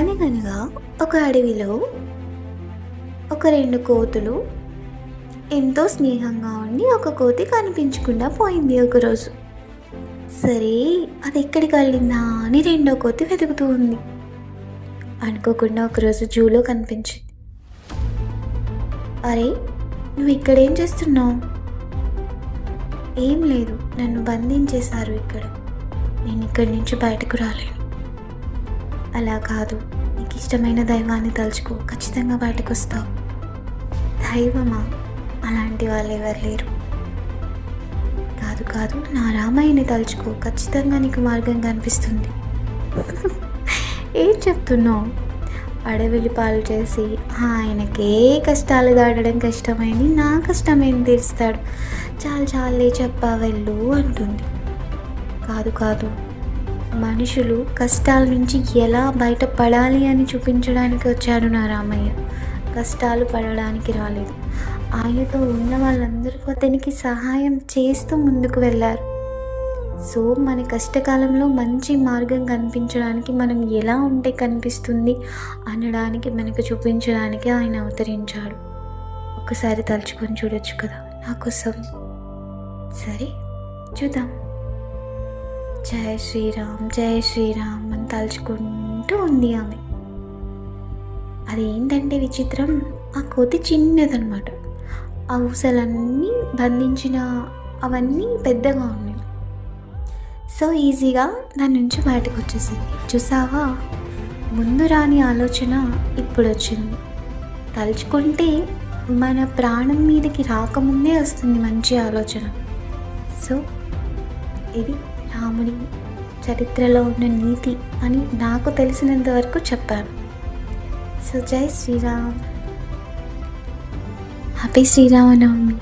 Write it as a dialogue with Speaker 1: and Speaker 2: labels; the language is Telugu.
Speaker 1: అనగనగా ఒక అడవిలో ఒక రెండు కోతులు ఎంతో స్నేహంగా ఉండి ఒక కోతి కనిపించకుండా పోయింది ఒకరోజు. సరే, అది ఎక్కడికి వెళ్ళిందా అని రెండో కోతి వెతుకుతూ ఉంది. అనుకోకుండా ఒకరోజు జూలో కనిపించింది. అరే, నువ్వు ఇక్కడేం చేస్తున్నావు? ఏం లేదు, నన్ను బంధించేశారు ఇక్కడ, నేను ఇక్కడి నుంచి బయటకు రాలేను. అలా కాదు, నీకు ఇష్టమైన దైవాన్ని తలుచుకో, ఖచ్చితంగా బయటకు వస్తావు. దైవమా? అలాంటి వాళ్ళు ఎవరు లేరు. కాదు కాదు, నా రామయ్యని తలుచుకో, ఖచ్చితంగా నీకు మార్గం కనిపిస్తుంది. ఏం చెప్తున్నావు? అడవిలి పాలు చేసి ఆయనకే కష్టాలు దాడడం కష్టమైంది, నా కష్టమేం తీరుస్తాడు, చాలు చాలే చెప్పా వెళ్ళు అంటుంది. కాదు కాదు, మనుషులు కష్టాల నుంచి ఎలా బయటపడాలి అని చూపించడానికి వచ్చాడు నా రామయ్య. కష్టాలు పడడానికి రాలేదు. ఆయనతో ఉన్న వాళ్ళందరూ అతనికి సహాయం చేస్తూ ముందుకు వెళ్ళారు. సో మన కష్టకాలంలో మంచి మార్గం కనిపించడానికి, మనం ఎలా ఉంటే కనిపిస్తుంది అనడానికి, మనకు చూపించడానికి ఆయన అవతరించాడు. ఒకసారి తలుచుకొని చూడొచ్చు కదా నా కోసం. సరే, చూద్దాం. జై శ్రీరామ్, జై శ్రీరామ్ అని తలుచుకుంటూ ఉంది ఆమె. అదేంటంటే విచిత్రం, ఆ కోతి చిన్నదనమాట. ఆ ఊసలన్నీ బంధించిన అవన్నీ పెద్దగా ఉన్నాయి. సో ఈజీగా దాని నుంచి బయటకు వచ్చేసింది. చూసావా, ముందు రాని ఆలోచన ఇప్పుడు వచ్చింది. తలుచుకుంటే మన ప్రాణం మీదకి రాకముందే వస్తుంది మంచి ఆలోచన. సో ఇది రాముడి చరిత్రలో ఉన్న నీతి అని నాకు తెలిసినంత వరకు చెప్పాను. సో జై శ్రీరామ్, హ్యాపీ శ్రీరామనవమి.